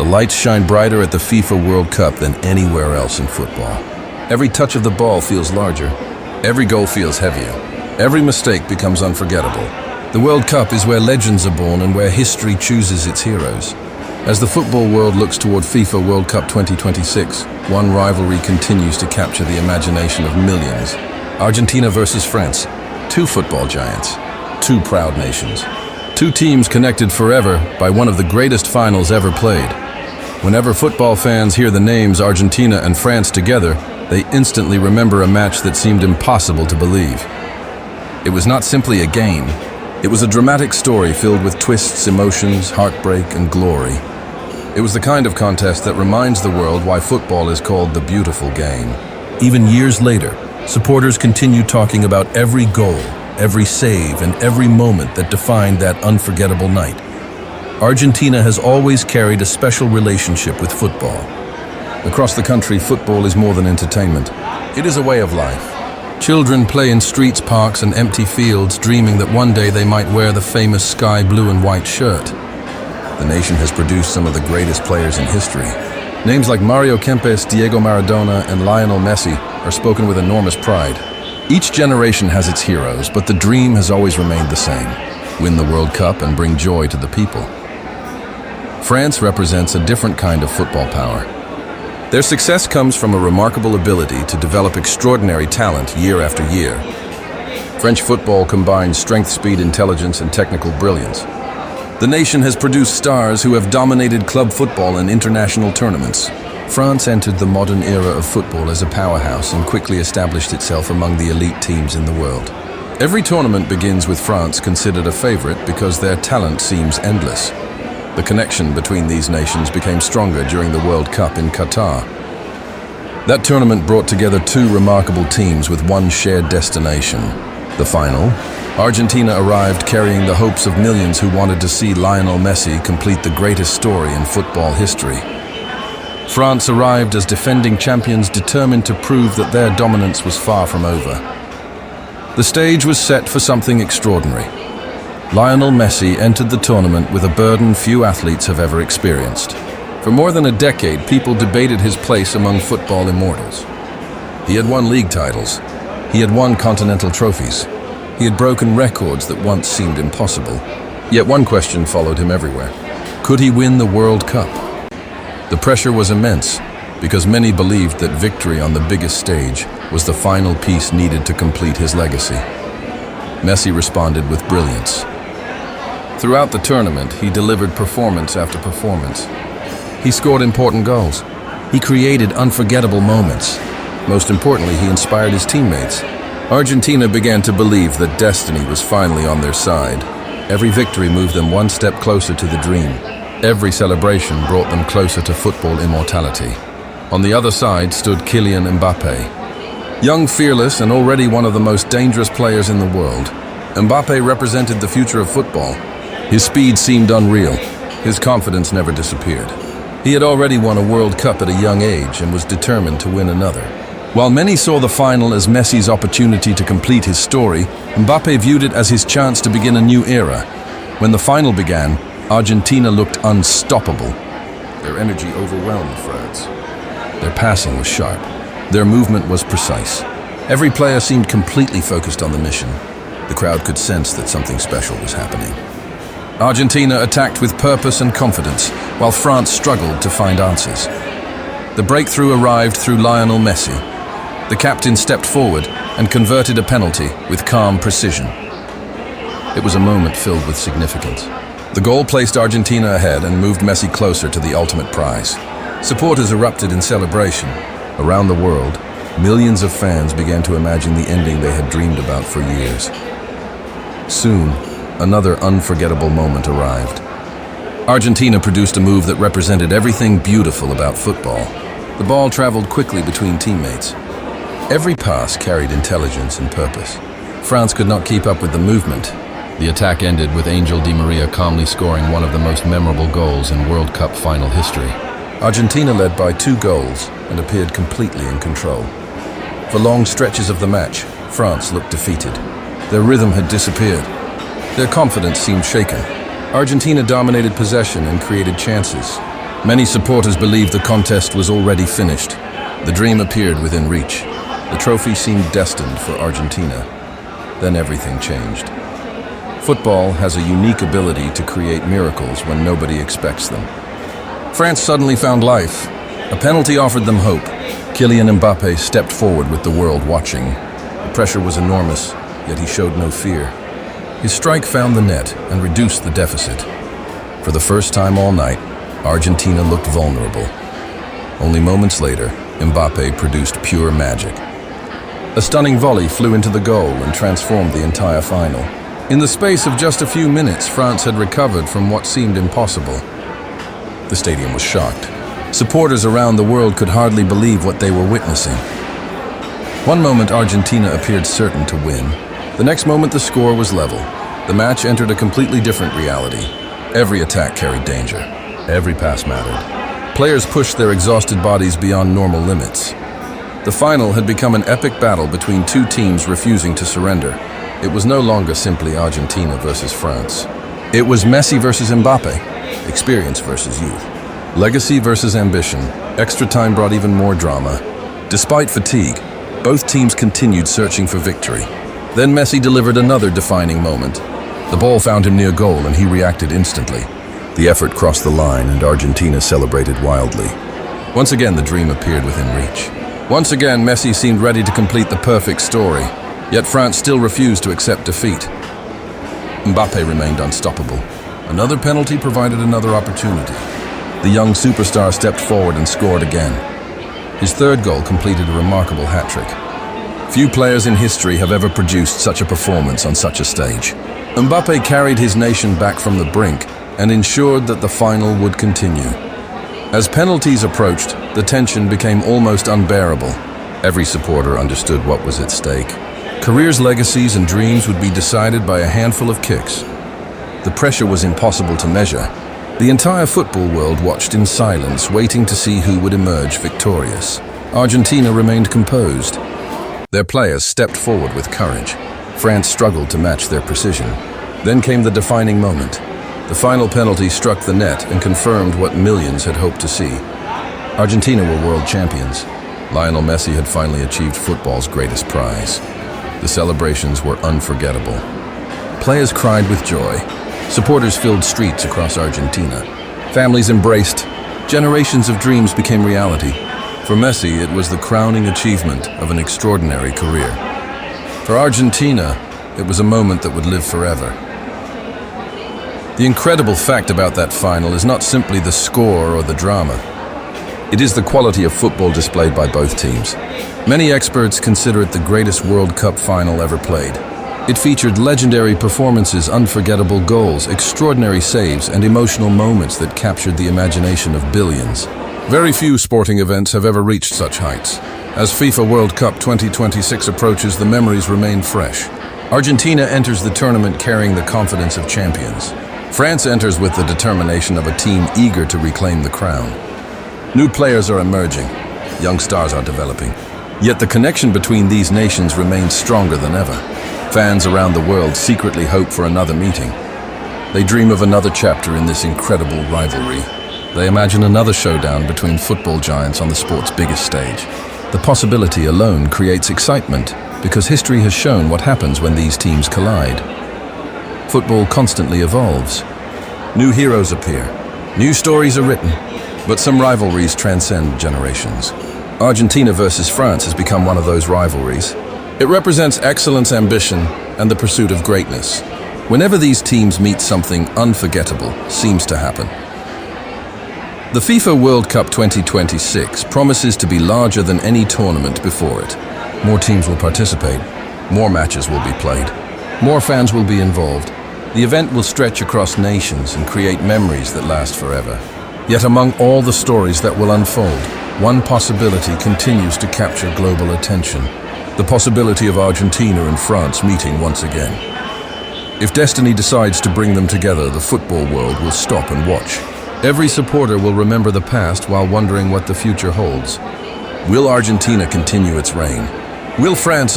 The lights shine brighter at the FIFA World Cup than anywhere else in football. Every touch of the ball feels larger. Every goal feels heavier. Every mistake becomes unforgettable. The World Cup is where legends are born and where history chooses its heroes. As the football world looks toward FIFA World Cup 2026, one rivalry continues to capture the imagination of millions. Argentina versus France. Two football giants. Two proud nations. Two teams connected forever by one of the greatest finals ever played. Whenever football fans hear the names Argentina and France together, they instantly remember a match that seemed impossible to believe. It was not simply a game. It was a dramatic story filled with twists, emotions, heartbreak, and glory. It was the kind of contest that reminds the world why football is called the beautiful game. Even years later, supporters continue talking about every goal, every save, and every moment that defined that unforgettable night. Argentina has always carried a special relationship with football. Across the country, football is more than entertainment. It is a way of life. Children play in streets, parks, and empty fields, dreaming that one day they might wear the famous sky blue and white shirt. The nation has produced some of the greatest players in history. Names like Mario Kempes, Diego Maradona, and Lionel Messi are spoken with enormous pride. Each generation has its heroes, but the dream has always remained the same: win the World Cup and bring joy to the people. France represents a different kind of football power. Their success comes from a remarkable ability to develop extraordinary talent year after year. French football combines strength, speed, intelligence, and technical brilliance. The nation has produced stars who have dominated club football in international tournaments. France entered the modern era of football as a powerhouse and quickly established itself among the elite teams in the world. Every tournament begins with France considered a favorite because their talent seems endless. The connection between these nations became stronger during the World Cup in Qatar. That tournament brought together two remarkable teams with one shared destination: the final. Argentina arrived carrying the hopes of millions who wanted to see Lionel Messi complete the greatest story in football history. France arrived as defending champions, determined to prove that their dominance was far from over. The stage was set for something extraordinary. Lionel Messi entered the tournament with a burden few athletes have ever experienced. For more than a decade, people debated his place among football immortals. He had won league titles. He had won continental trophies. He had broken records that once seemed impossible. Yet one question followed him everywhere: could he win the World Cup? The pressure was immense, because many believed that victory on the biggest stage was the final piece needed to complete his legacy. Messi responded with brilliance. Throughout the tournament, he delivered performance after performance. He scored important goals. He created unforgettable moments. Most importantly, he inspired his teammates. Argentina began to believe that destiny was finally on their side. Every victory moved them one step closer to the dream. Every celebration brought them closer to football immortality. On the other side stood Kylian Mbappe. Young, fearless, and already one of the most dangerous players in the world, Mbappe represented the future of football. His speed seemed unreal. His confidence never disappeared. He had already won a World Cup at a young age and was determined to win another. While many saw the final as Messi's opportunity to complete his story, Mbappe viewed it as his chance to begin a new era. When the final began, Argentina looked unstoppable. Their energy overwhelmed France. Their passing was sharp. Their movement was precise. Every player seemed completely focused on the mission. The crowd could sense that something special was happening. Argentina attacked with purpose and confidence, while France struggled to find answers. The breakthrough arrived through Lionel Messi. The captain stepped forward and converted a penalty with calm precision. It was a moment filled with significance. The goal placed Argentina ahead and moved Messi closer to the ultimate prize. Supporters erupted in celebration. Around the world, millions of fans began to imagine the ending they had dreamed about for years. Soon, another unforgettable moment arrived. Argentina produced a move that represented everything beautiful about football. The ball traveled quickly between teammates. Every pass carried intelligence and purpose. France could not keep up with the movement. The attack ended with Angel Di Maria calmly scoring one of the most memorable goals in World Cup final history. Argentina led by 2 goals and appeared completely in control. For long stretches of the match, France looked defeated. Their rhythm had disappeared. Their confidence seemed shaken. Argentina dominated possession and created chances. Many supporters believed the contest was already finished. The dream appeared within reach. The trophy seemed destined for Argentina. Then everything changed. Football has a unique ability to create miracles when nobody expects them. France suddenly found life. A penalty offered them hope. Kylian Mbappe stepped forward with the world watching. The pressure was enormous, yet he showed no fear. His strike found the net and reduced the deficit. For the first time all night, Argentina looked vulnerable. Only moments later, Mbappe produced pure magic. A stunning volley flew into the goal and transformed the entire final. In the space of just a few minutes, France had recovered from what seemed impossible. The stadium was shocked. Supporters around the world could hardly believe what they were witnessing. One moment, Argentina appeared certain to win. The next moment, the score was level. The match entered a completely different reality. Every attack carried danger. Every pass mattered. Players pushed their exhausted bodies beyond normal limits. The final had become an epic battle between two teams refusing to surrender. It was no longer simply Argentina versus France. It was Messi versus Mbappe, experience versus youth, legacy versus ambition. Extra time brought even more drama. Despite fatigue, both teams continued searching for victory. Then Messi delivered another defining moment. The ball found him near goal and he reacted instantly. The effort crossed the line and Argentina celebrated wildly. Once again, the dream appeared within reach. Once again, Messi seemed ready to complete the perfect story. Yet France still refused to accept defeat. Mbappe remained unstoppable. Another penalty provided another opportunity. The young superstar stepped forward and scored again. His third goal completed a remarkable hat-trick. Few players in history have ever produced such a performance on such a stage. Mbappe carried his nation back from the brink and ensured that the final would continue. As penalties approached, the tension became almost unbearable. Every supporter understood what was at stake. Careers, legacies, and dreams would be decided by a handful of kicks. The pressure was impossible to measure. The entire football world watched in silence, waiting to see who would emerge victorious. Argentina remained composed. Their players stepped forward with courage. France struggled to match their precision. Then came the defining moment. The final penalty struck the net and confirmed what millions had hoped to see. Argentina were world champions. Lionel Messi had finally achieved football's greatest prize. The celebrations were unforgettable. Players cried with joy. Supporters filled streets across Argentina. Families embraced. Generations of dreams became reality. For Messi, it was the crowning achievement of an extraordinary career. For Argentina, it was a moment that would live forever. The incredible fact about that final is not simply the score or the drama. It is the quality of football displayed by both teams. Many experts consider it the greatest World Cup final ever played. It featured legendary performances, unforgettable goals, extraordinary saves, and emotional moments that captured the imagination of billions. Very few sporting events have ever reached such heights. As FIFA World Cup 2026 approaches, the memories remain fresh. Argentina enters the tournament carrying the confidence of champions. France enters with the determination of a team eager to reclaim the crown. New players are emerging. Young stars are developing. Yet the connection between these nations remains stronger than ever. Fans around the world secretly hope for another meeting. They dream of another chapter in this incredible rivalry. They imagine another showdown between football giants on the sport's biggest stage. The possibility alone creates excitement because history has shown what happens when these teams collide. Football constantly evolves. New heroes appear. New stories are written. But some rivalries transcend generations. Argentina versus France has become one of those rivalries. It represents excellence, ambition, and the pursuit of greatness. Whenever these teams meet, something unforgettable seems to happen. The FIFA World Cup 2026 promises to be larger than any tournament before it. More teams will participate. More matches will be played. More fans will be involved. The event will stretch across nations and create memories that last forever. Yet among all the stories that will unfold, one possibility continues to capture global attention. The possibility of Argentina and France meeting once again. If destiny decides to bring them together, the football world will stop and watch. Every supporter will remember the past while wondering what the future holds. Will Argentina continue its reign? Will France